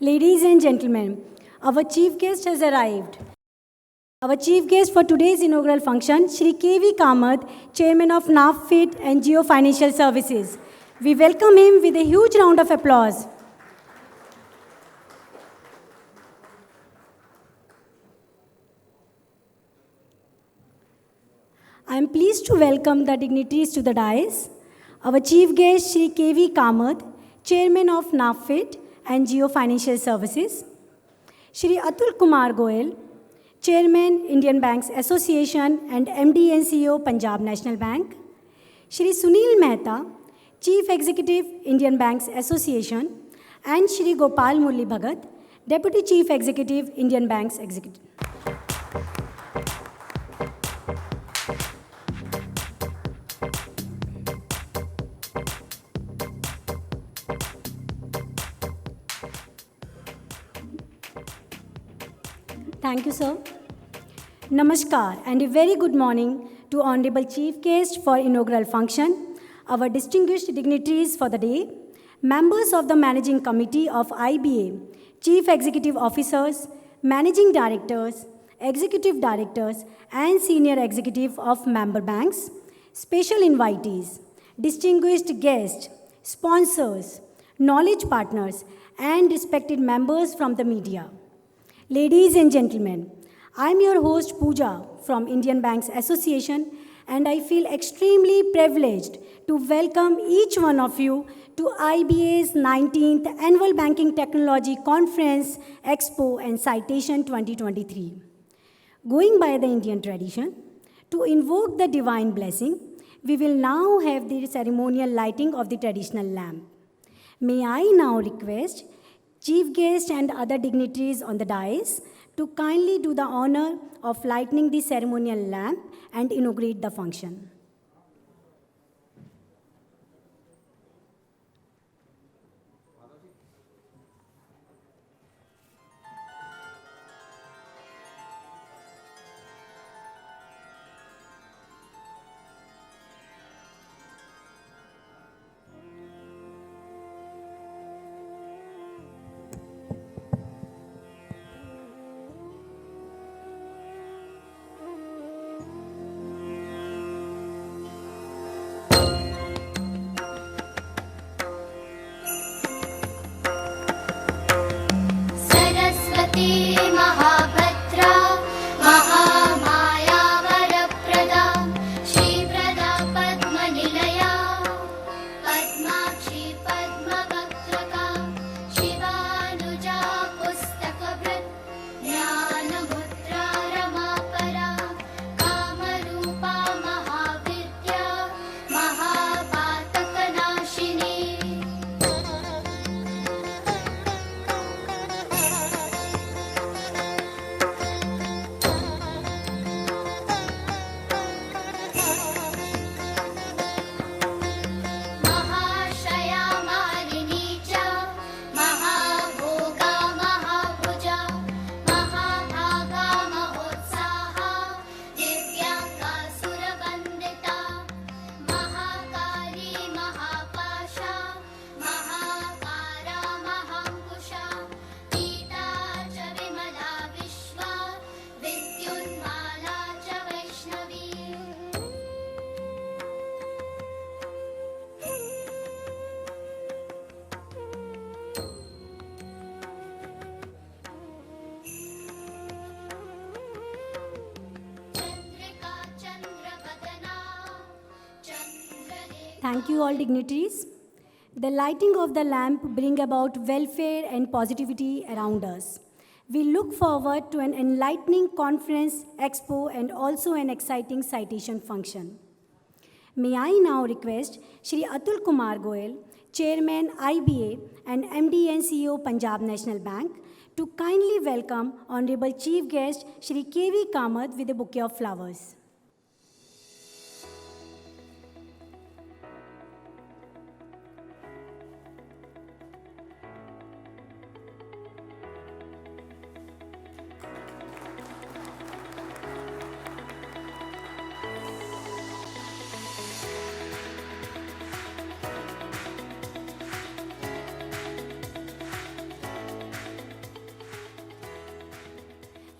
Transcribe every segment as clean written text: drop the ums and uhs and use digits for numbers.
Ladies and gentlemen, our chief guest has arrived. Our chief guest for today's inaugural function, Shri K.V. Kamath, Chairman of NAFFIT and Geo Financial Services. We welcome him with a huge round of applause. I am pleased to welcome the dignitaries to the dais. Our chief guest, Shri K.V. Kamath, Chairman of NAFFIT and Geo Financial Services. Shri Atul Kumar Goel, Chairman, Indian Banks Association and MD and CEO, Punjab National Bank. Shri Sunil Mehta, Chief Executive, Indian Banks Association. And Shri Gopal Murli Bhagat, Deputy Chief Executive, Indian Banks Executive. Thank you, sir. Namaskar and a very good morning to Honorable Chief Guest for inaugural function, our distinguished dignitaries for the day, members of the Managing Committee of IBA, Chief Executive Officers, Managing Directors, Executive Directors, and Senior Executive of member banks, special invitees, distinguished guests, sponsors, knowledge partners, and respected members from the media. Ladies and gentlemen, I'm your host Pooja from Indian Banks Association, and I feel extremely privileged to welcome each one of you to IBA's 19th Annual Banking Technology Conference, Expo and Citation 2023. Going by the Indian tradition, to invoke the divine blessing, we will now have the ceremonial lighting of the traditional lamp. May I now request Chief Guest and other dignitaries on the dais to kindly do the honor of lighting the ceremonial lamp and inaugurate the function. महाभद्रा Mahamaya वरप्रदा श्रीप्रदा पद्मनिलया Padmakshi पद्मवक्त्रका शिवानुजा पुस्तकभृत् ज्ञानमुद्रा रमापरा Kamrupa Mahavidya महापातकनाशिनी Thank you all dignitaries. The lighting of the lamp bring about welfare and positivity around us. We look forward to an enlightening conference, expo, and also an exciting citation function. May I now request Shri Atul Kumar Goel, Chairman IBA and MD and CEO Punjab National Bank, to kindly welcome Honorable Chief Guest Shri K.V. Kamath with a bouquet of flowers.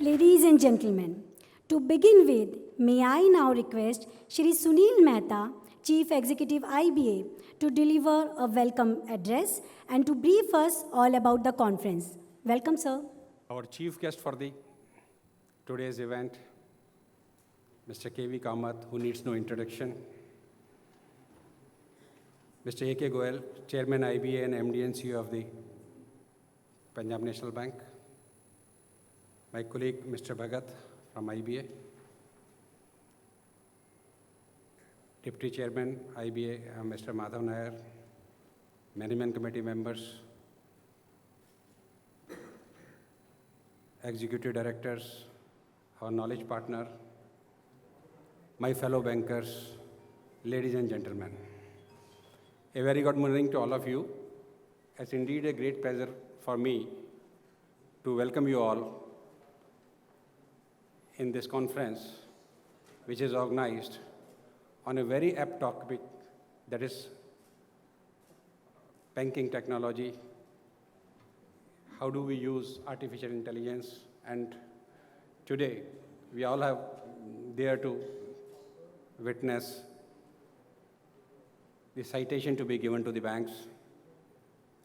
Ladies and gentlemen, to begin with, may I now request Shri Sunil Mehta, Chief Executive IBA, to deliver a welcome address and to brief us all about the conference. Welcome, sir. Our chief guest for today's event, Mr. K.V. Kamath, who needs no introduction. Mr. A.K. Goel, Chairman IBA and MD and CEO of the Punjab National Bank. My colleague, Mr. Bhagat from IBA. Deputy Chairman, IBA, Mr. Madhav Nair. Management Committee members. Executive Directors, our knowledge partner, my fellow bankers, ladies and gentlemen. A very good morning to all of you. It's indeed a great pleasure for me to welcome you all in this conference, which is organized on a very apt topic, that is banking technology. How do we use artificial intelligence? And today, we all have there to witness the citation to be given to the banks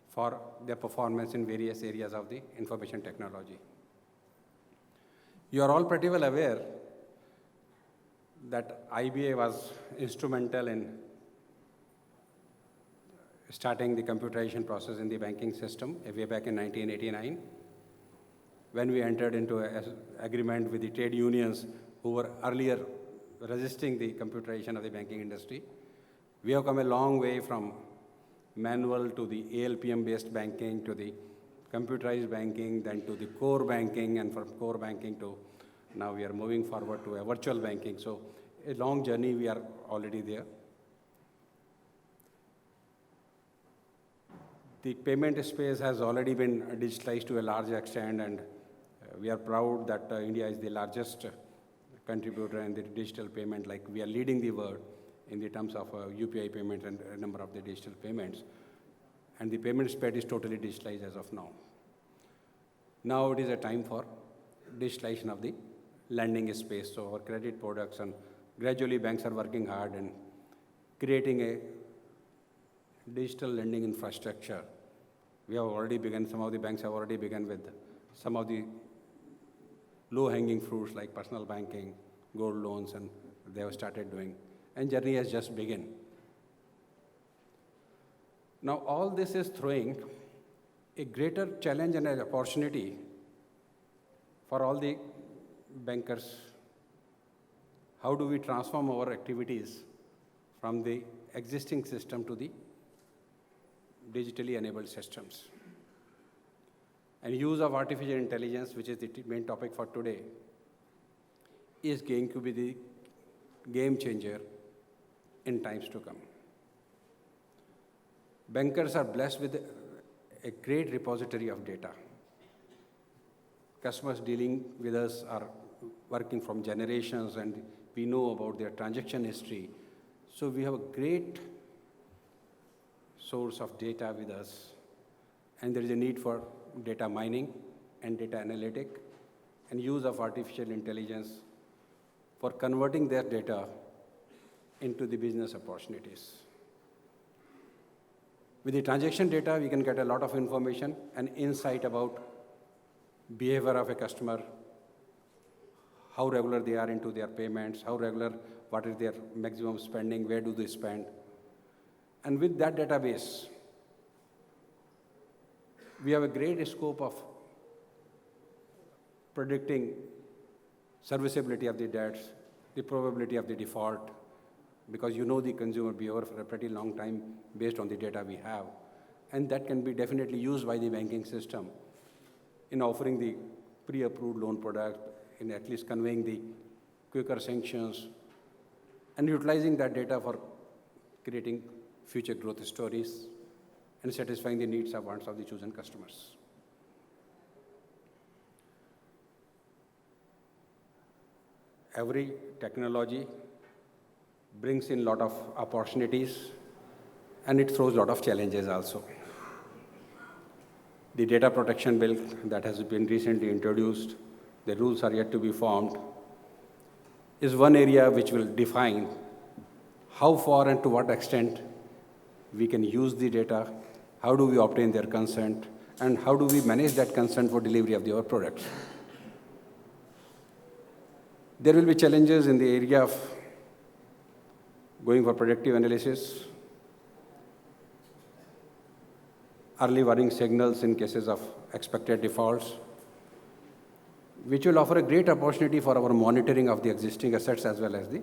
for their performance in various areas of the information technology. You are all pretty well aware that IBA was instrumental in starting the computerization process in the banking system way back in 1989, when we entered into an agreement with the trade unions who were earlier resisting the computerization of the banking industry. We have come a long way from manual to the ALPM-based banking to the computerized banking, then to the core banking, and from core banking to now we are moving forward to a virtual banking. So a long journey, we are already there. The payment space has already been digitalized to a large extent, and we are proud that India is the largest contributor in the digital payment. Like, we are leading the world in the terms of UPI payments and a number of the digital payments. And the payment space is totally digitalized as of now. Now it is a time for digitalization of the lending space. So our credit products, and gradually banks are working hard and creating a digital lending infrastructure. We have already begun, some of the banks have already begun with some of the low-hanging fruits like personal banking, gold loans, and they have started doing. And journey has just begun. Now all this is throwing a greater challenge and an opportunity for all the bankers. How do we transform our activities from the existing system to the digitally enabled systems? And use of artificial intelligence, which is the main topic for today, is going to be the game changer in times to come. Bankers are blessed with a great repository of data. Customers dealing with us are working from generations, and we know about their transaction history. So we have a great source of data with us, and there is a need for data mining and data analytic and use of artificial intelligence for converting their data into the business opportunities. With the transaction data, we can get a lot of information and insight about behavior of a customer, how regular they are into their payments, how regular, what is their maximum spending, where do they spend. And with that database, we have a great scope of predicting serviceability of the debts, the probability of the default, because you know the consumer behavior for a pretty long time based on the data we have. And that can be definitely used by the banking system in offering the pre-approved loan product, in at least conveying the quicker sanctions, and utilizing that data for creating future growth stories and satisfying the needs and wants of the chosen customers. Every technology brings in a lot of opportunities, and it throws a lot of challenges also. The data protection bill that has been recently introduced, the rules are yet to be formed, is one area which will define how far and to what extent we can use the data, how do we obtain their consent, and how do we manage that consent for delivery of our products. There will be challenges in the area of going for predictive analysis, early warning signals in cases of expected defaults, which will offer a great opportunity for our monitoring of the existing assets as well as the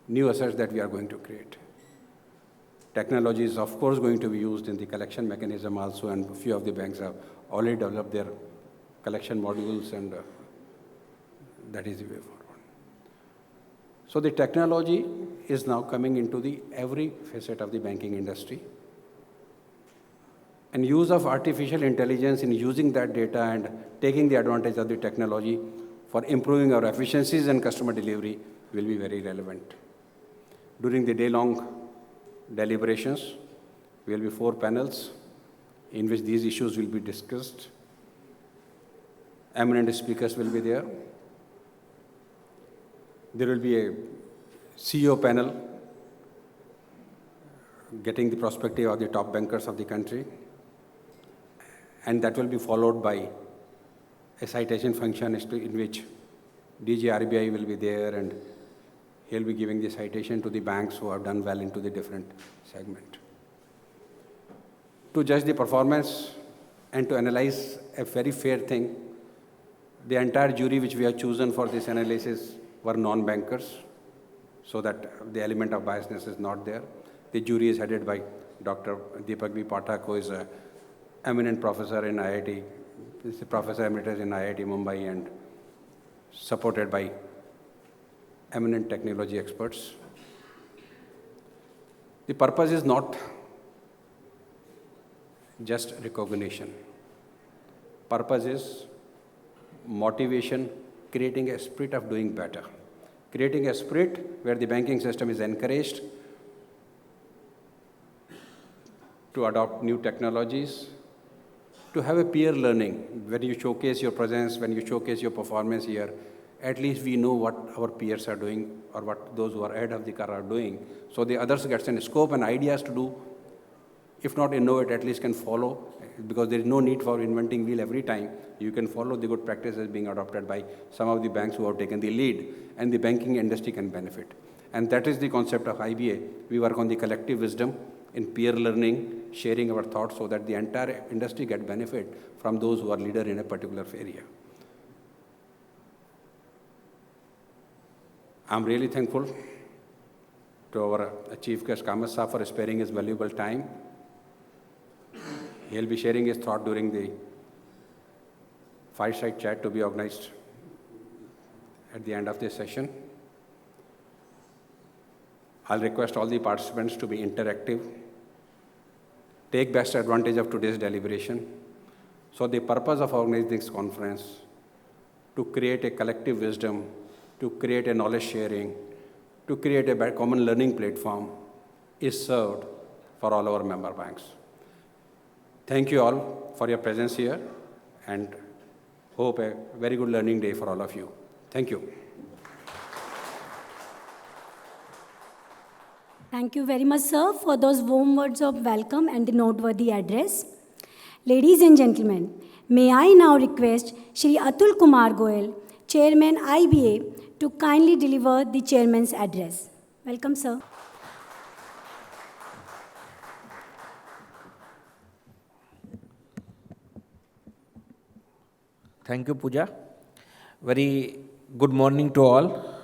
new assets that we are going to create. Technology is, of course, going to be used in the collection mechanism also, and a few of the banks have already developed their collection modules, and that is the way forward. So the technology is now coming into the every facet of the banking industry. And use of artificial intelligence in using that data and taking the advantage of the technology for improving our efficiencies and customer delivery will be very relevant. During the day-long deliberations, there will be 4 panels in which these issues will be discussed. Eminent speakers will be there. There will be a CEO panel getting the perspective of the top bankers of the country. And that will be followed by a citation function in which DG RBI will be there, and he'll be giving the citation to the banks who have done well into the different segment. To judge the performance and to analyze a very fair thing, the entire jury which we have chosen for this analysis were non-bankers, so that the element of biasness is not there. The jury is headed by Dr. Deepak B. Pathak, who is a eminent professor in IIT, is a professor emeritus in IIT Mumbai, and supported by eminent technology experts. The purpose is not just recognition. Purpose is motivation, creating a spirit of doing better, creating a spirit where the banking system is encouraged to adopt new technologies, to have a peer learning. When you showcase your presence, when you showcase your performance here, at least we know what our peers are doing or what those who are ahead of the curve are doing. So the others get a scope and ideas to do, if not innovate, at least can follow, because there is no need for inventing wheel every time. You can follow the good practices being adopted by some of the banks who have taken the lead, and the banking industry can benefit. And that is the concept of IBA. We work on the collective wisdom in peer learning, sharing our thoughts so that the entire industry get benefit from those who are leader in a particular area. I'm really thankful to our Chief Guest Kamath Saab for sparing his valuable time. He'll be sharing his thought during the fireside chat to be organized at the end of this session. I'll request all the participants to be interactive. Take best advantage of today's deliberation. So the purpose of organizing this conference, to create a collective wisdom, to create a knowledge sharing, to create a common learning platform, is served for all our member banks. Thank you all for your presence here, and hope a very good learning day for all of you. Thank you. Thank you very much, sir, for those warm words of welcome and the noteworthy address. Ladies and gentlemen, may I now request Shri Atul Kumar Goyal, Chairman IBA, to kindly deliver the Chairman's address. Welcome, sir. Thank you, Pooja. Very good morning to all.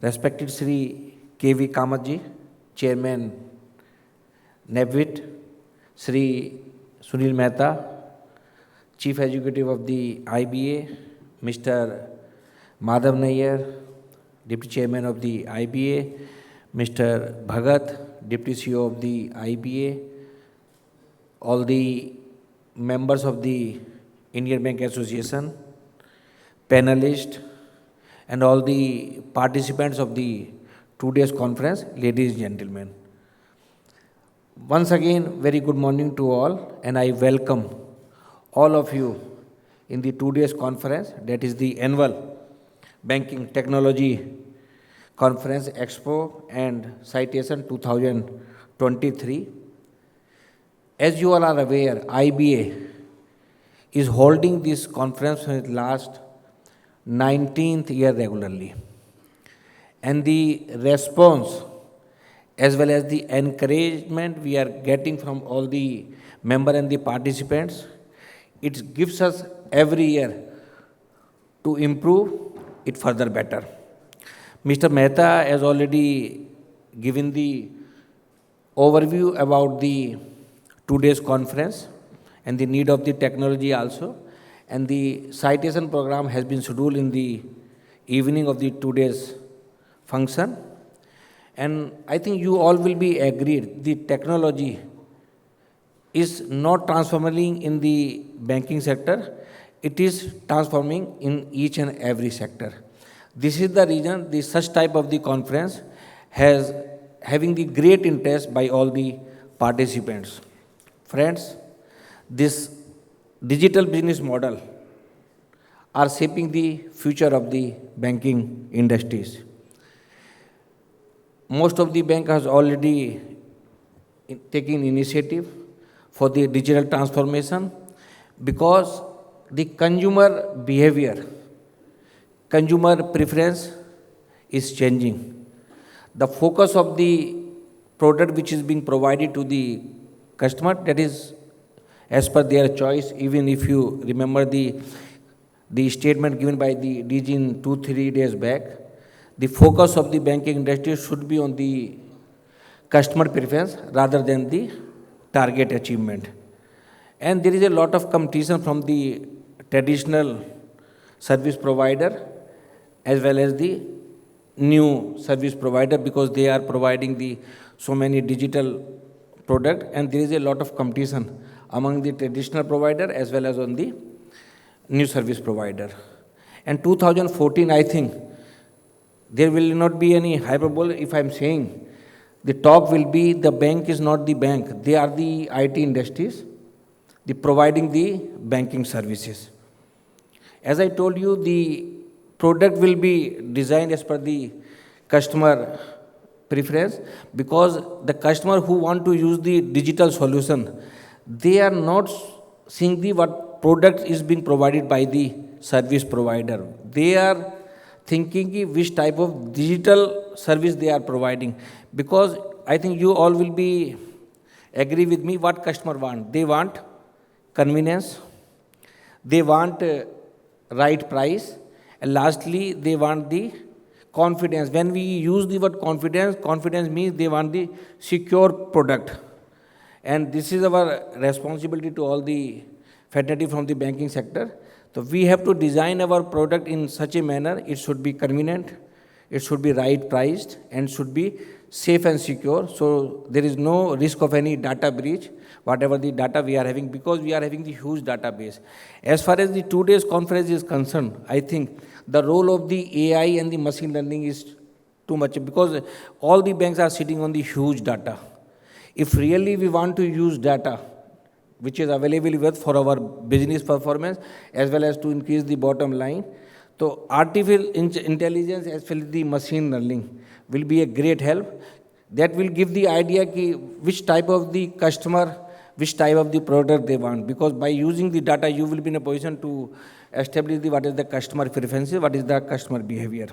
Respected Sri K.V. Kamath, Chairman NABWIT, Sri Sunil Mehta, Chief Executive of the IBA, Mr. Madhav Nair, Deputy Chairman of the IBA, Mr. Bhagat, Deputy CEO of the IBA, all the members of the Indian Bank Association, panelists, and all the participants of the today's conference, ladies and gentlemen. Once again, very good morning to all, and I welcome all of you in the 2 days conference, that is the annual Banking Technology Conference Expo and Citation 2023. As you all are aware, IBA is holding this conference for its last 19th year regularly. And the response as well as the encouragement we are getting from all the member and the participants, it gives us every year to improve it further better. Mr. Mehta has already given the overview about the 2 days conference and the need of the technology also. And the citation program has been scheduled in the evening of the 2 days function. And I think you all will be agreed, the technology is not transforming in the banking sector, it is transforming in each and every sector. This is the reason the such type of the conference has having the great interest by all the participants. Friends, this digital business model are shaping the future of the banking industries. Most of the bank has already taken initiative for the digital transformation because the consumer behavior, consumer preference is changing. The focus of the product which is being provided to the customer, that is as per their choice. Even if you remember the statement given by the DG in 2-3 days back, the focus of the banking industry should be on the customer preference rather than the target achievement. And there is a lot of competition from the traditional service provider as well as the new service provider because they are providing the so many digital product, and there is a lot of competition among the traditional provider as well as on the new service provider. And 2014, I think there will not be any hyperbole if I am saying the talk will be the bank is not the bank, they are the IT industries, the providing the banking services. As I told you, the product will be designed as per the customer preference because the customer who want to use the digital solution, they are not seeing the what product is being provided by the service provider. They are thinking which type of digital service they are providing, because I think you all will be agree with me what customer want. They want convenience, they want right price, and lastly they want the confidence. When we use the word confidence, confidence means they want the secure product. And this is our responsibility to all the fraternity from the banking sector. So we have to design our product in such a manner, it should be convenient, it should be right priced, and should be safe and secure. So there is no risk of any data breach, whatever the data we are having, because we are having the huge database. As far as the 2 days conference is concerned, I think the role of the AI and the machine learning is too much, because all the banks are sitting on the huge data. If really we want to use data, which is available with for our business performance as well as to increase the bottom line, so artificial intelligence as well as the machine learning will be a great help. That will give the idea ki which type of the customer, which type of the product they want, because by using the data you will be in a position to establish the what is the customer preferences, what is the customer behavior.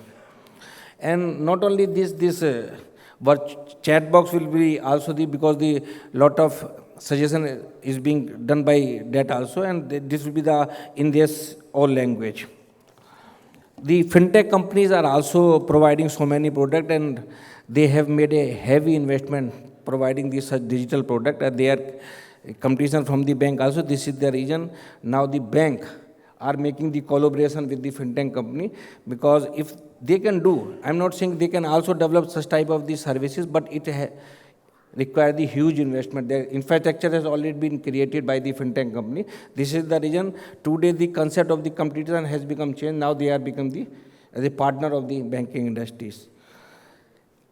And not only this what chat box will be also the, because the lot of suggestion is being done by that also, and this will be the in this all language. The fintech companies are also providing so many products, and they have made a heavy investment providing this digital product, and they are competition from the bank also. This is the reason now the bank are making the collaboration with the fintech company, because if they can do, I'm not saying they can also develop such type of the services, but it require the huge investment. The infrastructure has already been created by the fintech company. This is the reason today the concept of the competition has become changed. Now they are become the as a partner of the banking industries.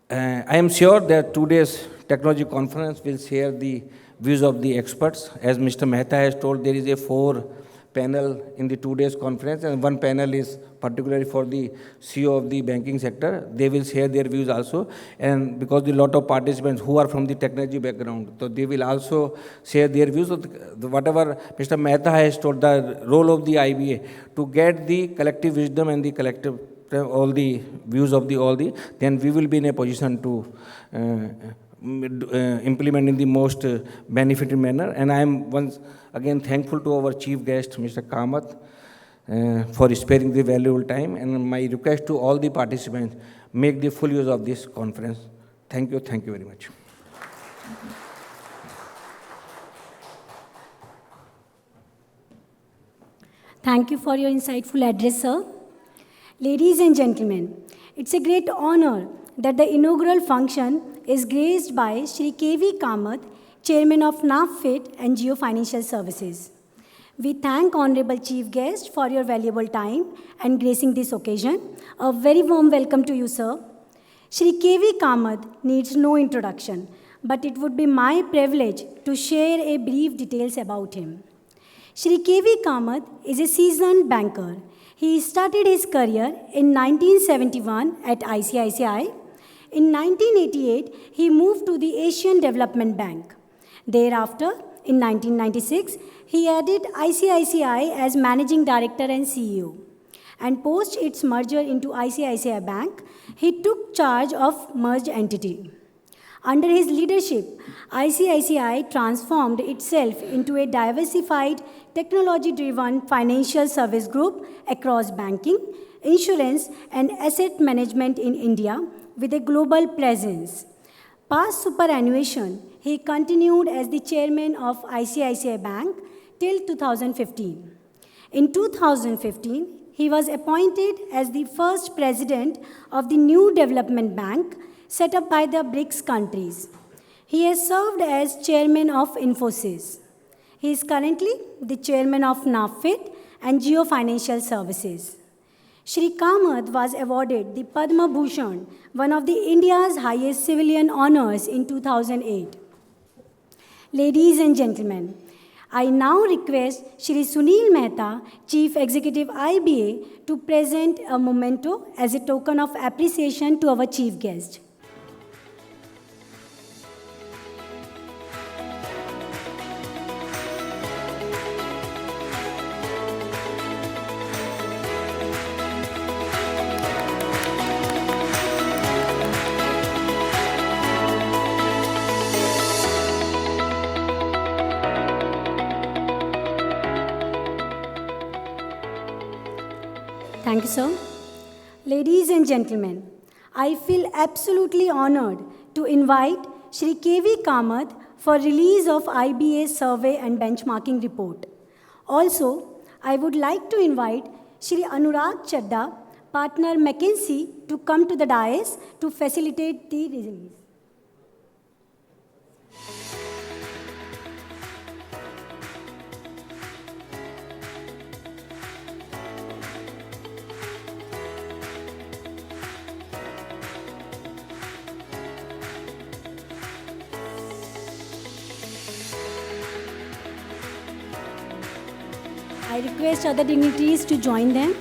I am sure that today's technology conference will share the views of the experts. As Mr. Mehta has told, there is a 4 panel in the 2 days conference, and one panel is particularly for the CEO of the banking sector. They will share their views also, and because a lot of participants who are from the technology background, so they will also share their views. So whatever Mr. Mehta has told, the role of the IBA to get the collective wisdom and the collective all the views of the all the, then we will be in a position to implement in the most benefited manner. And I am once again thankful to our chief guest, Mr. Kamath, for sparing the valuable time. And my request to all the participants, make the full use of this conference. Thank you very much. Thank you for your insightful address, sir. Ladies and gentlemen, it's a great honor that the inaugural function is graced by Shri K.V. Kamath, Chairman of NAFFIT and Geo Financial Services. We thank Honorable Chief Guest for your valuable time and gracing this occasion. A very warm welcome to you, sir. Shri K.V. Kamath needs no introduction, but it would be my privilege to share a brief details about him. Shri K.V. Kamath is a seasoned banker. He started his career in 1971 at ICICI. In 1988, he moved to the Asian Development Bank. Thereafter, in 1996, he added ICICI as Managing Director and CEO. And post its merger into ICICI Bank, he took charge of merged entity. Under his leadership, ICICI transformed itself into a diversified, technology-driven financial service group across banking, insurance, and asset management in India with a global presence. Past superannuation, he continued as the chairman of ICICI Bank till 2015. In 2015, he was appointed as the first president of the new development bank set up by the BRICS countries. He has served as chairman of Infosys. He is currently the chairman of NAFFIT and Geo Financial Services. Shri Kamath was awarded the Padma Bhushan, one of the India's highest civilian honors in 2008. Ladies and gentlemen, I now request Shri Sunil Mehta, Chief Executive IBA, to present a memento as a token of appreciation to our chief guest. Thank you, sir. Ladies and gentlemen, I feel absolutely honored to invite Shri K.V. Kamath for release of IBA's survey and benchmarking report. Also, I would like to invite Shri Anurag Chadda, partner McKinsey, to come to the dais to facilitate the release. I request other dignitaries to join them.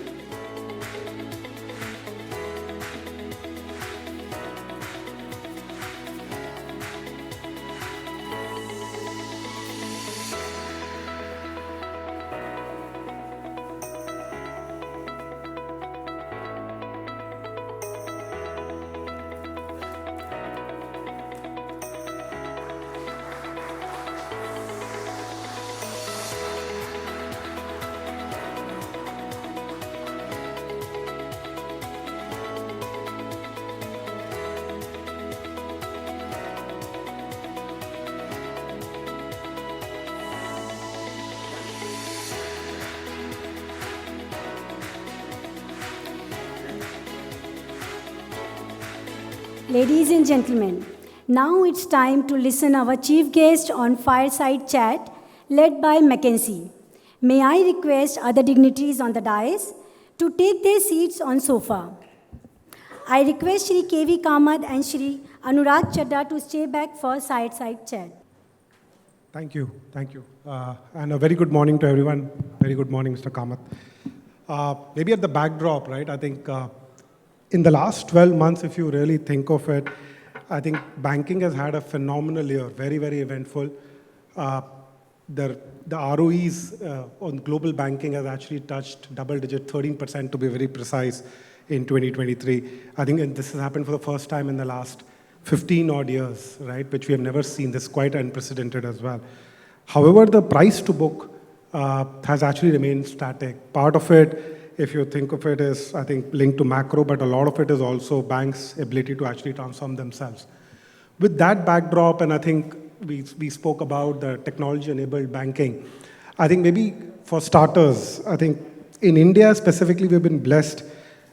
Ladies and gentlemen, now it's time to listen our chief guest on fireside chat led by McKinsey. May I request other dignitaries on the dais to take their seats on sofa. I request Shri K.V. Kamath and Shri Anurag Chadda to stay back for side chat. Thank you. Thank you. And a very good morning to everyone. Very good morning, Mr. Kamath. Maybe at the backdrop, right? I think in the last 12 months, if you really think of it, I think banking has had a phenomenal year, very, very eventful. The ROEs on global banking has actually touched double digit, 13% to be very precise, in 2023. I think this has happened for the first time in the last 15 odd years, right, which we have never seen. This is quite unprecedented as well. However, the price to book has actually remained static. Part of it, if you think of it, is, I think, linked to macro, but a lot of it is also banks' ability to actually transform themselves. With that backdrop, and I think we spoke about the technology-enabled banking, I think maybe for starters, I think in India specifically, we've been blessed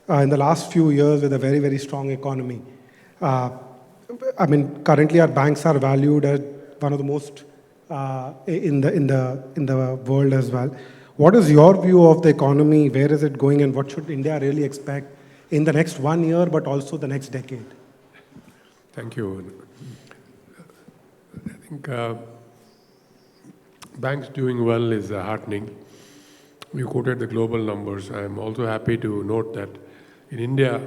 in the last few years with a very, very strong economy. I mean, currently our banks are valued at one of the most in the world as well. What is your view of the economy? Where is it going, and what should India really expect in the next 1 year, but also the next decade? Thank you. I think banks doing well is heartening. You quoted the global numbers. I'm also happy to note that in India,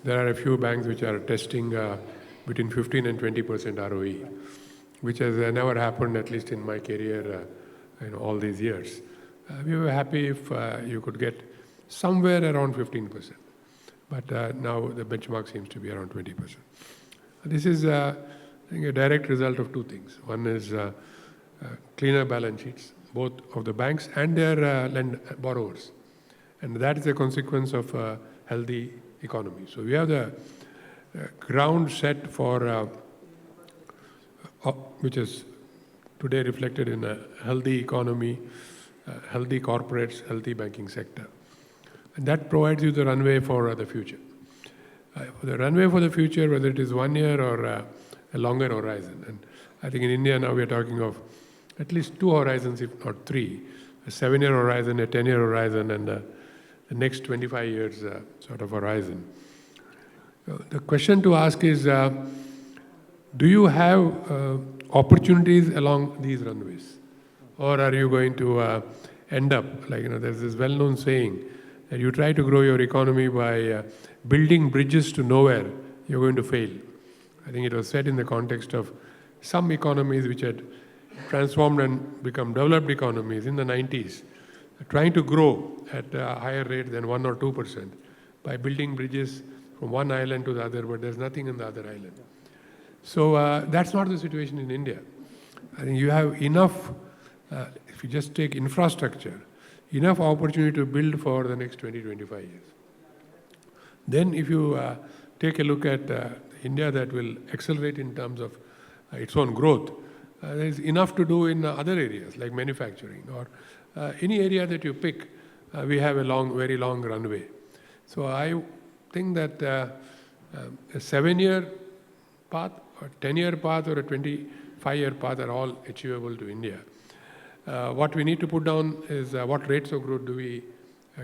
there are a few banks which are testing between 15 and 20% ROE, which has never happened, at least in my career, all these years. We were happy if you could get somewhere around 15%. But now the benchmark seems to be around 20%. This is, I think, a direct result of two things. One is cleaner balance sheets, both of the banks and their borrowers. And that is a consequence of a healthy economy. So we have the ground set for, which is today reflected in a healthy economy, healthy corporates, healthy banking sector. And that provides you the runway for the future. The runway for the future, whether it is 1 year or a longer horizon. And I think in India now we are talking of at least 2 horizons, if not 3. A 7-year horizon, a 10-year horizon, and the next 25 years sort of horizon. The question to ask is, do you have opportunities along these runways? Or are you going to end up, like, there's this well-known saying that you try to grow your economy by building bridges to nowhere, you're going to fail. I think it was said in the context of some economies which had transformed and become developed economies in the 90s, trying to grow at a higher rate than 1 or 2% by building bridges from one island to the other, but there's nothing in the other island. So that's not the situation in India. I think you have enough, if you just take infrastructure, enough opportunity to build for the next 20, 25 years. Then if you take a look at India that will accelerate in terms of its own growth, there's enough to do in other areas like manufacturing or any area that you pick, we have a very long runway. So I think that a 7-year path, or 10-year path, or a 25-year path are all achievable to India. What we need to put down is what rates of growth do we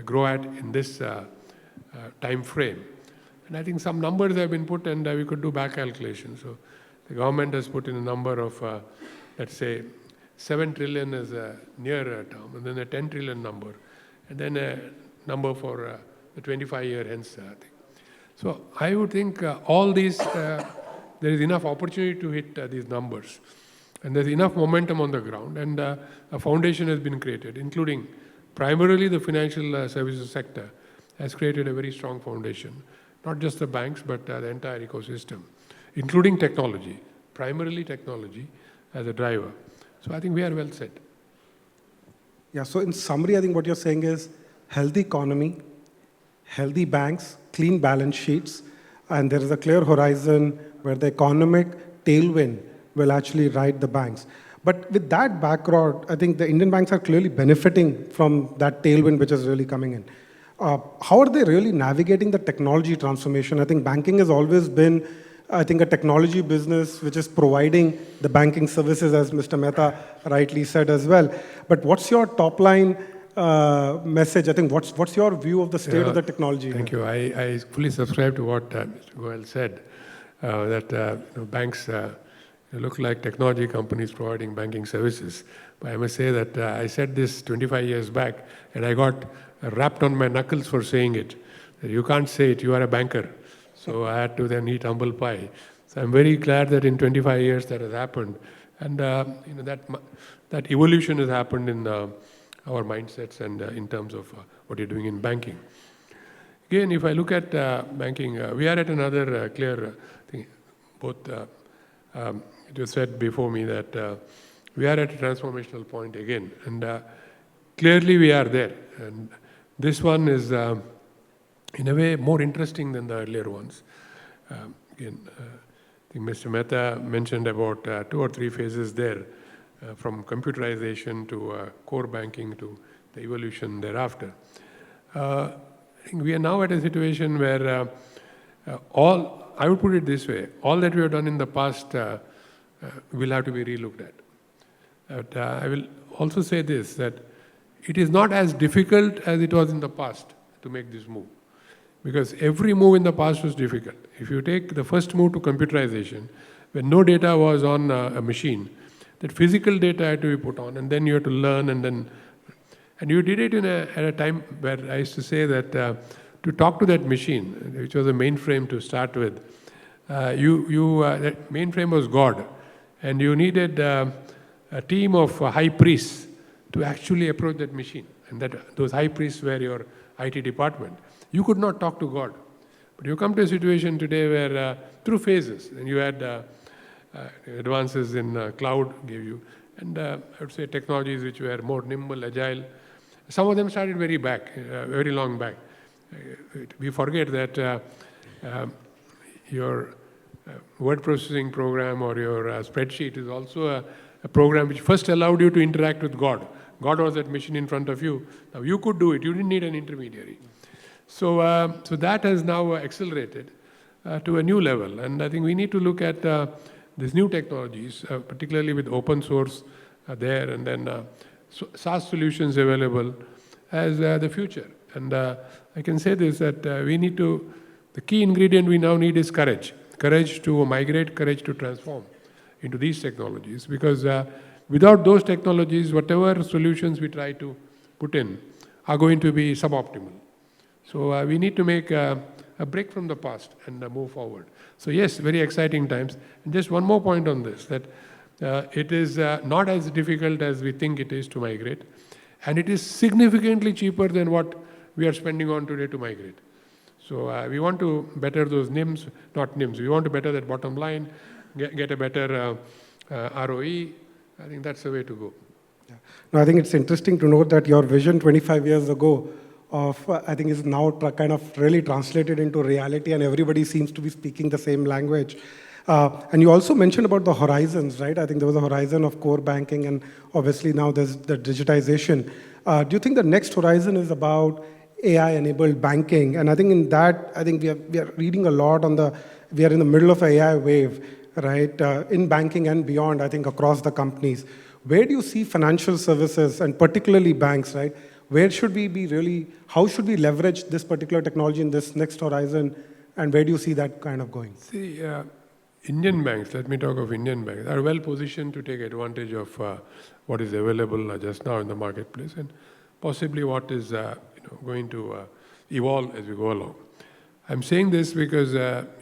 grow at in this time frame. And I think some numbers have been put, and we could do back calculations. So the government has put in a number of, let's say, 7 trillion as a near term, and then a 10 trillion number, and then a number for the 25-year hence thing. So I would think all these, there is enough opportunity to hit these numbers. And there's enough momentum on the ground, and a foundation has been created, including primarily the financial services sector has created a very strong foundation. Not just the banks, but the entire ecosystem, including technology, primarily technology as a driver. So I think we are well set. Yeah, so in summary, I think what you're saying is healthy economy, healthy banks, clean balance sheets, and there is a clear horizon where the economic tailwind will actually ride the banks. But with that background, I think the Indian banks are clearly benefiting from that tailwind which is really coming in. How are they really navigating the technology transformation? I think banking has always been, I think, a technology business which is providing the banking services, as Mr. Mehta rightly said as well. But what's your top line message? I think what's your view of the state of the technology? Thank you. I fully subscribe to what Mr. Goel said, that banks They look like technology companies providing banking services. But I must say that I said this 25 years back, and I got rapped on my knuckles for saying it. That you can't say it, you are a banker. So I had to then eat humble pie. So I'm very glad that in 25 years that has happened. And that evolution has happened in our mindsets and in terms of what you're doing in banking. Again, if I look at banking, we are at another clear thing. Both, it was said before me that we are at a transformational point again. And clearly we are there. And this one is, in a way, more interesting than the earlier ones. Again, I think Mr. Mehta mentioned about 2 or 3 phases there, from computerization to core banking to the evolution thereafter. I think we are now at a situation where I would put it this way, all that we have done in the past will have to be relooked at. But I will also say this, that it is not as difficult as it was in the past to make this move. Because every move in the past was difficult. If you take the first move to computerization, when no data was on a machine, that physical data had to be put on, and then you had to learn, and you did it at a time where I used to say that to talk to that machine, which was a mainframe to start with, that mainframe was God, and you needed a team of high priests to actually approach that machine, and those high priests were your IT department. You could not talk to God. But you come to a situation today where, through phases, and you had advances in cloud gave you, and I would say technologies which were more nimble, agile. Some of them started very long back. We forget that your word processing program or your spreadsheet is also a program which first allowed you to interact with God. God was that machine in front of you. Now you could do it. You didn't need an intermediary. So that has now accelerated to a new level. And I think we need to look at these new technologies, particularly with open source there, and then SaaS solutions available as the future. And I can say this, that the key ingredient we now need is courage. Courage to migrate, courage to transform into these technologies. Because without those technologies, whatever solutions we try to put in are going to be suboptimal. So we need to make a break from the past and move forward. So yes, very exciting times. And just one more point on this, that it is not as difficult as we think it is to migrate. And it is significantly cheaper than what we are spending on today to migrate. So we want to better those NIMs, not NIMs. We want to better that bottom line, get a better ROE. I think that's the way to go. Yeah. No, I think it's interesting to note that your vision 25 years ago I think is now kind of really translated into reality, and everybody seems to be speaking the same language. And you also mentioned about the horizons, right? I think there was a horizon of core banking, and obviously now there's the digitization. Do you think the next horizon is about AI-enabled banking? And I think in that, I think we are reading a lot we are in the middle of an AI wave, right? In banking and beyond, I think across the companies. Where do you see financial services, and particularly banks, right? Where should we be how should we leverage this particular technology in this next horizon, and where do you see that kind of going? See, Indian banks, let me talk of Indian banks, are well positioned to take advantage of what is available just now in the marketplace, and possibly what is going to evolve as we go along. I'm saying this because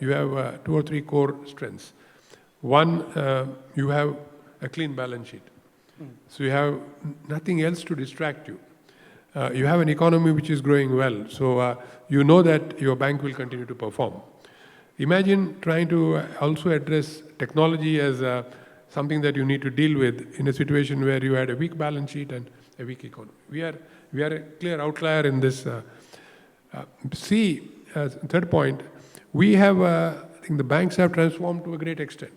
you have 2 or 3 core strengths. One, you have a clean balance sheet. So you have nothing else to distract you. You have an economy which is growing well, so you know that your bank will continue to perform. Imagine trying to also address technology as something that you need to deal with in a situation where you had a weak balance sheet and a weak economy. We are a clear outlier in this. Third point, we have, I think the banks have transformed to a great extent.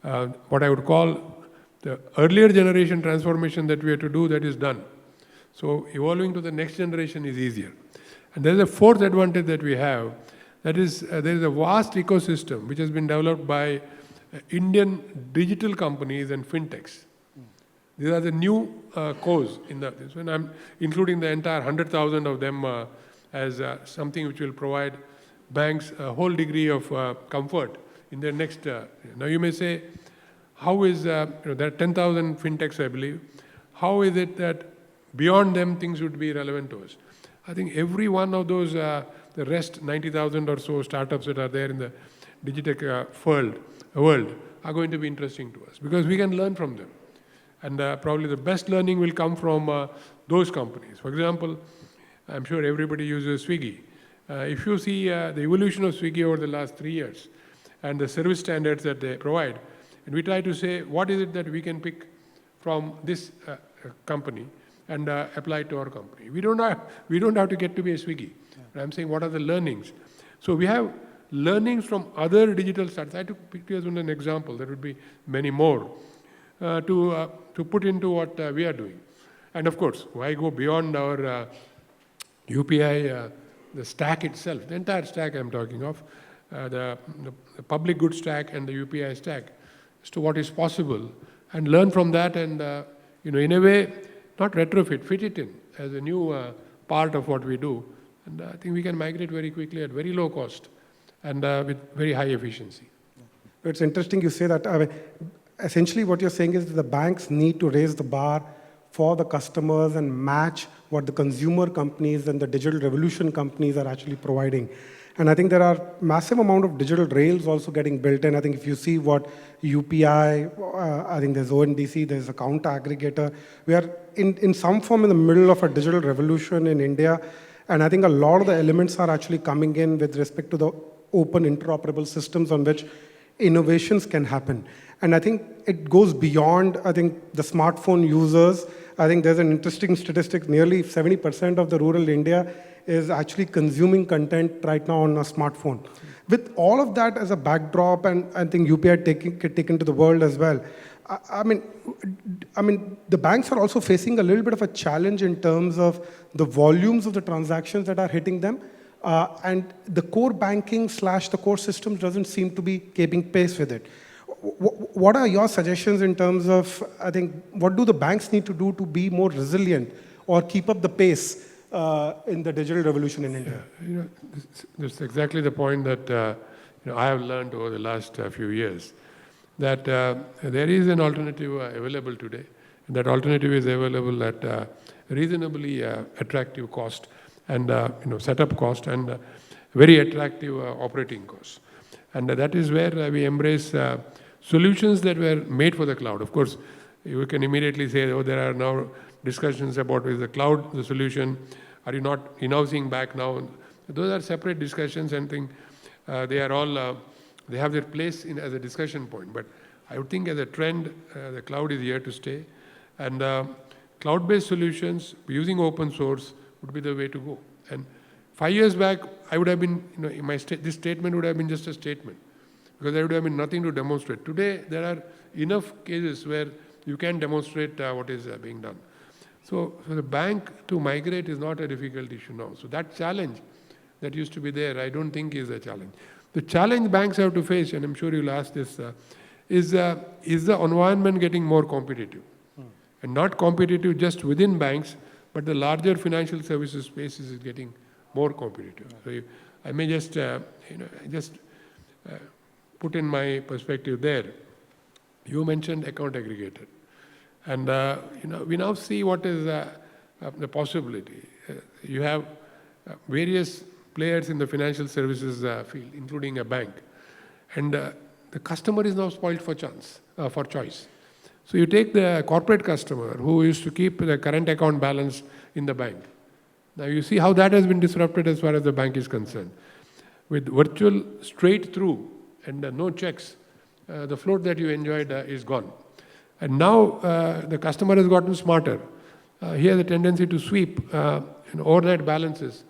What I would call the earlier generation transformation that we had to do, that is done. So evolving to the next generation is easier. And there's a fourth advantage that we have, that is there is a vast ecosystem which has been developed by Indian digital companies and fintechs. These are the new cores in this, and I'm including the entire 100,000 of them as something which will provide banks a whole degree of comfort in their next. Now you may say, how is, there are 10,000 fintechs, I believe. How is it that beyond them things would be relevant to us? I think every one of those, the rest 90,000 or so startups that are there in the digitech world are going to be interesting to us because we can learn from them. And probably the best learning will come from those companies. For example, I'm sure everybody uses Swiggy. If you see the evolution of Swiggy over the last 3 years and the service standards that they provide, and we try to say, what is it that we can pick from this company and apply to our company. We don't have to get to be a Swiggy. Yeah. I'm saying what are the learnings. So we have learnings from other digital startups. I took pictures as an example. There would be many more to put into what we are doing. And of course, why go beyond our UPI, the stack itself, the entire stack I'm talking of, the public good stack and the UPI stack, as to what is possible, and learn from that and, in a way, not retrofit, fit it in as a new part of what we do. And I think we can migrate very quickly at very low cost and with very high efficiency. It's interesting you say that. Essentially what you're saying is that the banks need to raise the bar for the customers and match what the consumer companies and the digital revolution companies are actually providing. And I think there are massive amount of digital rails also getting built in. I think if you see what UPI, I think there's ONDC, there's account aggregator. We are in some form in the middle of a digital revolution in India. And I think a lot of the elements are actually coming in with respect to the open interoperable systems on which innovations can happen. And I think it goes beyond, I think, the smartphone users. I think there's an interesting statistic, nearly 70% of the rural India is actually consuming content right now on a smartphone. With all of that as a backdrop, and I think UPI taken to the world as well, I mean, the banks are also facing a little bit of a challenge in terms of the volumes of the transactions that are hitting them. And the core banking / the core systems doesn't seem to be keeping pace with it. What are your suggestions in terms of, I think, what do the banks need to do to be more resilient or keep up the pace in the digital revolution in India? Yeah, that's exactly the point that I have learned over the last few years, that there is an alternative available today. And that alternative is available at reasonably attractive cost and setup cost and very attractive operating costs. And that is where we embrace solutions that were made for the cloud. Of course, you can immediately say, oh, there are now discussions about is the cloud the solution? Are you not in-housing back now? Those are separate discussions and think they are all, they have their place as a discussion point. But I would think as a trend, the cloud is here to stay. And cloud-based solutions using open source would be the way to go. And 5 years back, I would have been, this statement would have been just a statement because there would have been nothing to demonstrate. Today, there are enough cases where you can demonstrate what is being done. So for the bank to migrate is not a difficult issue now. So that challenge that used to be there, I don't think is a challenge. The challenge banks have to face, and I'm sure you'll ask this, is the environment getting more competitive? And not competitive just within banks, but the larger financial services space is getting more competitive. So I may just, put in my perspective there. You mentioned account aggregator. And we now see what is the possibility. You have various players in the financial services field, including a bank. And the customer is now spoiled for choice. So you take the corporate customer who used to keep the current account balance in the bank. Now you see how that has been disrupted as far as the bank is concerned. With virtual straight through and no checks, the float that you enjoyed is gone. And now the customer has gotten smarter. He has a tendency to sweep overnight balances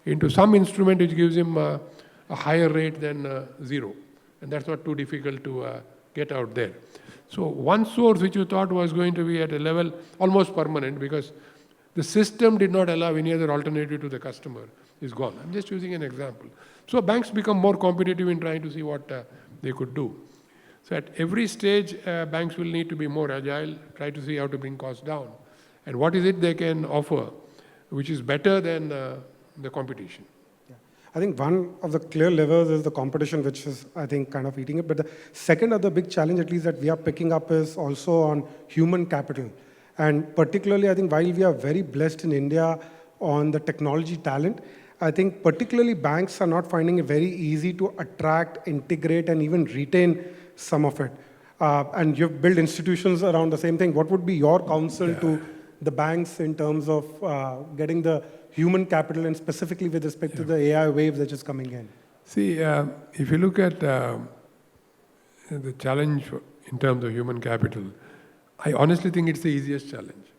into some instrument which gives him a higher rate than zero. And that's not too difficult to get out there. So one source which you thought was going to be at a level almost permanent because the system did not allow any other alternative to the customer is gone. I'm just using an example. So banks become more competitive in trying to see what they could do. So at every stage, banks will need to be more agile, try to see how to bring costs down. And what is it they can offer, which is better than the competition. Yeah. I think one of the clear levers is the competition, which is, I think, kind of eating it. But the second other big challenge, at least that we are picking up, is also on human capital. And particularly, I think while we are very blessed in India on the technology talent, I think particularly banks are not finding it very easy to attract, integrate, and even retain some of it. And you've built institutions around the same thing. What would be your counsel to the banks in terms of getting the human capital, and specifically with respect to the AI wave that is coming in? See, if you look at the challenge in terms of human capital, I honestly think it's the easiest challenge.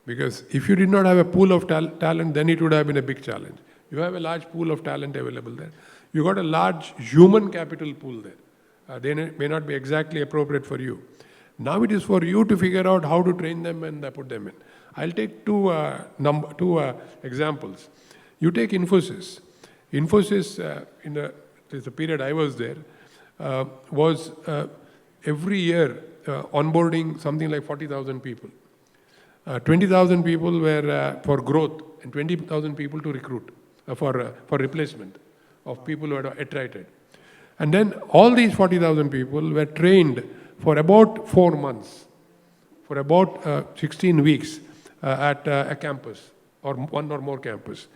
Because if you did not have a pool of talent, then it would have been a big challenge. You have a large pool of talent available there. You got a large human capital pool there. They may not be exactly appropriate for you. Now it is for you to figure out how to train them and put them in. I'll take two examples. You take Infosys. Infosys, in the period I was there, was every year onboarding something like 40,000 people. 20,000 people were for growth and 20,000 people to recruit for replacement of people who had attrited. And then all these 40,000 people were trained for about 4 months, for about 16 weeks at a campus or one or more campus.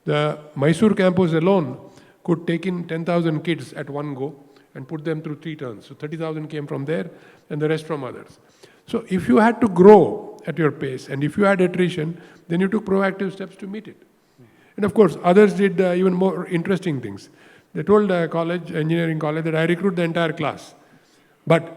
The Mysore campus alone could take in 10,000 kids at one go and put them through 3 turns. So 30,000 came from there and the rest from others. So if you had to grow at your pace and if you had attrition, then you took proactive steps to meet it. And of course, others did even more interesting things. They told engineering college, that I recruit the entire class. But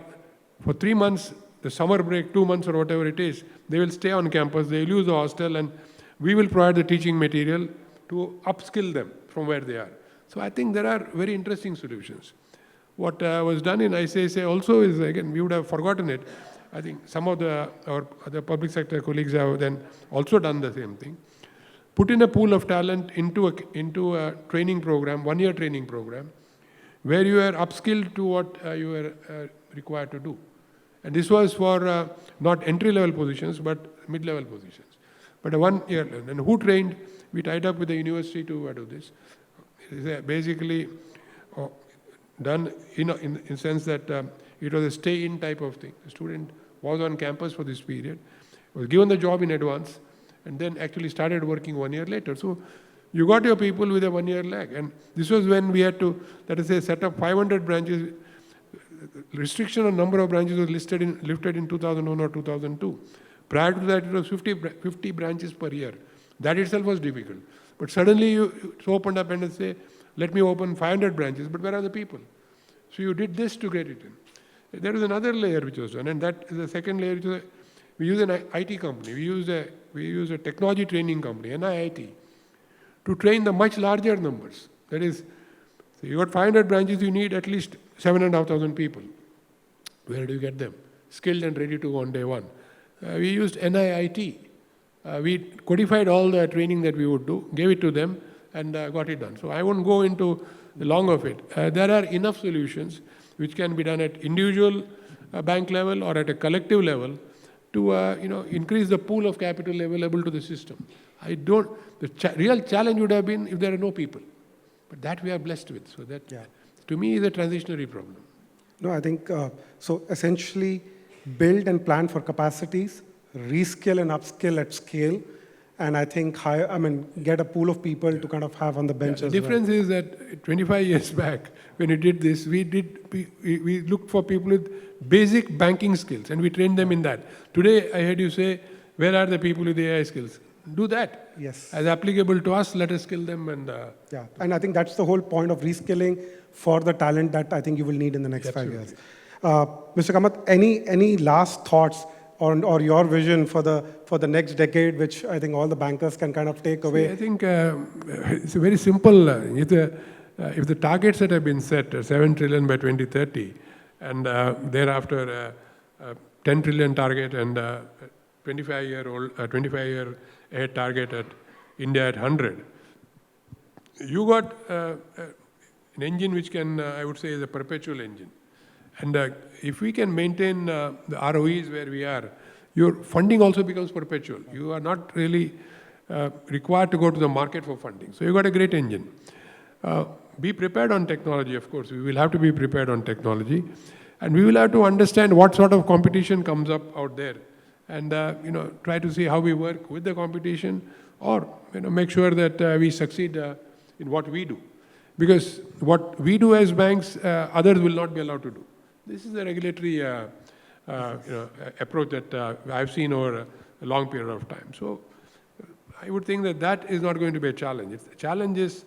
for 3 months, the summer break, 2 months or whatever it is, they will stay on campus, they will use the hostel, and we will provide the teaching material to upskill them from where they are. So I think there are very interesting solutions. What was done in ICICI also is, again, we would have forgotten it. I think some of our other public sector colleagues have then also done the same thing. Put in a pool of talent into a training program, 1-year training program, where you are upskilled to what you are required to do. And this was for not entry-level positions, but mid-level positions. But a 1 year, and who trained? We tied up with the university to do this. It is basically done in the sense that it was a stay-in type of thing. The student was on campus for this period, was given the job in advance, and then actually started working 1 year later. So you got your people with a 1 year lag. And this was when we had to, let us say, set up 500 branches. Restriction on number of branches was lifted in 2001 or 2002. Prior to that, it was 50 branches per year. That itself was difficult. But suddenly you opened up and say, let me open 500 branches, but where are the people? So you did this to get it in. There is another layer which was done, and that is the second layer. Which was we use an IT company. We use a technology training company, NIIT, to train the much larger numbers. That is, so you got 500 branches, you need at least 7,500 people. Where do you get them? Skilled and ready to go on day one. We used NIIT. We codified all the training that we would do, gave it to them, and got it done. So I won't go into the long of it. There are enough solutions which can be done at individual bank level or at a collective level to increase the pool of capital available to the system. The real challenge would have been if there are no people. But that we are blessed with. So that, to me, is a transitionary problem. No, I think, so essentially build and plan for capacities, reskill and upskill at scale, and I think get a pool of people to kind of have on the bench as well. The difference is that 25 years back, when we did this, we looked for people with basic banking skills, and we trained them in that. Today, I heard you say, where are the people with the AI skills? Do that. Yes. As applicable to us, let us skill them. And and I think that's the whole point of reskilling for the talent that I think you will need in the next 5 years. Mr. Kamath, any last thoughts or your vision for the next decade, which I think all the bankers can kind of take away? I think it's very simple. If the targets that have been set, 7 trillion by 2030, and thereafter 10 trillion target and 25-year ahead target at India at 100, you got an engine which can, I would say, is a perpetual engine. And if we can maintain the ROEs where we are, your funding also becomes perpetual. You are not really required to go to the market for funding. So you got a great engine. Be prepared on technology, of course. We will have to be prepared on technology. And we will have to understand what sort of competition comes up out there. And try to see how we work with the competition, or make sure that we succeed in what we do. Because what we do as banks, others will not be allowed to do. This is a regulatory approach that I've seen over a long period of time. So I would think that that is not going to be a challenge. The challenge is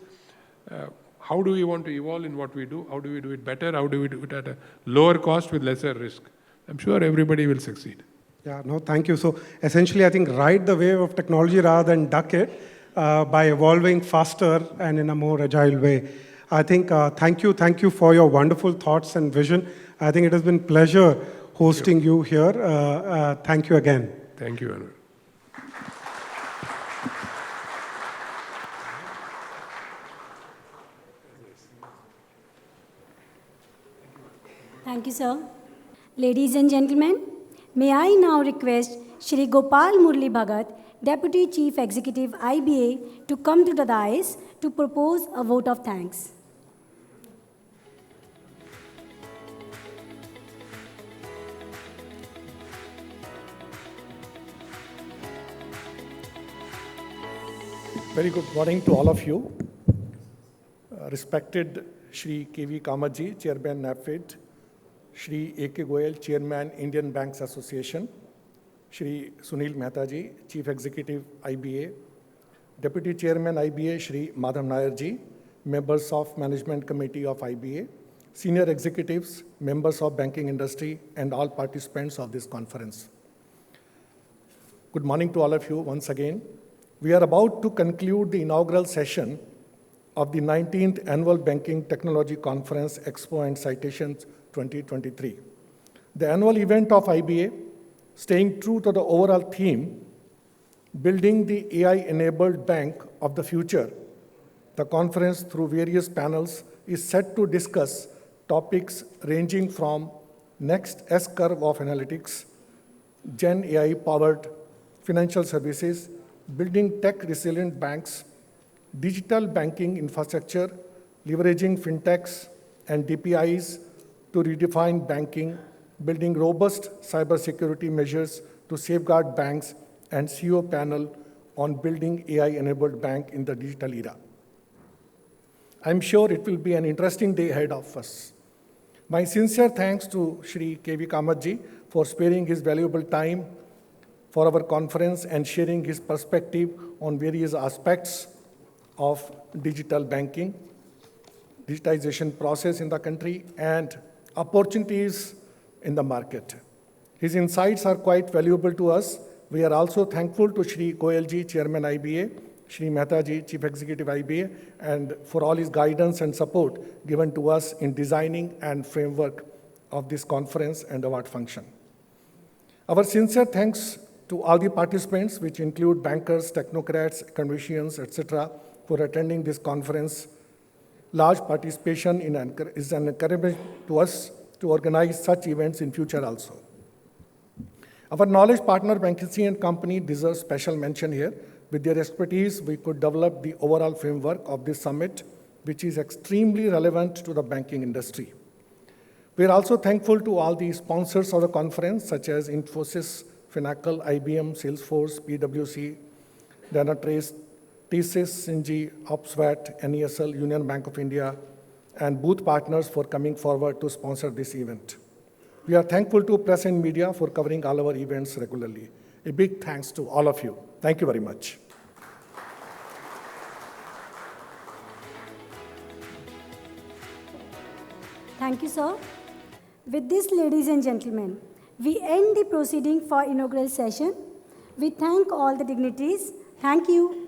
how do we want to evolve in what we do? How do we do it better? How do we do it at a lower cost with lesser risk? I'm sure everybody will succeed. Yeah, no, thank you. So essentially, I think ride the wave of technology rather than duck it by evolving faster and in a more agile way. I think thank you for your wonderful thoughts and vision. I think it has been pleasure hosting you here. Thank you again. Thank you, Anwar. Thank you, sir. Ladies and gentlemen, may I now request Shri Gopal Murli Bhagat, Deputy Chief Executive IBA, to come to the dais to propose a vote of thanks. Very good morning to all of you. Respected Shri K.V. Kamatji, Chairman NAFED, Shri A.K. Goyal, Chairman Indian Banks Association, Shri Sunil Mehtaji, Chief Executive IBA, Deputy Chairman IBA Shri Madhav Nairji, members of Management Committee of IBA, senior executives, members of banking industry, and all participants of this conference. Good morning to all of you once again. We are about to conclude the inaugural session of the 19th Annual Banking Technology Conference Expo and Citations 2023. The annual event of IBA, staying true to the overall theme, Building the AI-enabled bank of the future, the conference through various panels is set to discuss topics ranging from next S-curve of analytics, Gen AI-powered financial services, building tech-resilient banks, digital banking infrastructure, leveraging fintechs and DPIs to redefine banking, building robust cybersecurity measures to safeguard banks, and CEO panel on building AI-enabled bank in the digital era. I'm sure it will be an interesting day ahead of us. My sincere thanks to Shri K.V. Kamatji for sparing his valuable time for our conference and sharing his perspective on various aspects of digital banking, digitization process in the country, and opportunities in the market. His insights are quite valuable to us. We are also thankful to Shri Goyalji, Chairman IBA, Shri Mehtaji, Chief Executive IBA, and for all his guidance and support given to us in designing and framework of this conference and award function. Our sincere thanks to all the participants, which include bankers, technocrats, academicians, etc., for attending this conference. Large participation is an encouragement to us to organize such events in future also. Our knowledge partner, Banking Company, deserves special mention here. With their expertise, we could develop the overall framework of this summit, which is extremely relevant to the banking industry. We are also thankful to all the sponsors of the conference, such as Infosys, Finacle, IBM, Salesforce, PwC, Dynatrace, TSYS, Syngene, Opswat, NESL, Union Bank of India, and booth partners for coming forward to sponsor this event. We are thankful to press and media for covering all our events regularly. A big thanks to all of you. Thank you very much. Thank you, sir. With this, ladies and gentlemen, we end the proceeding for inaugural session. We thank all the dignitaries. Thank you.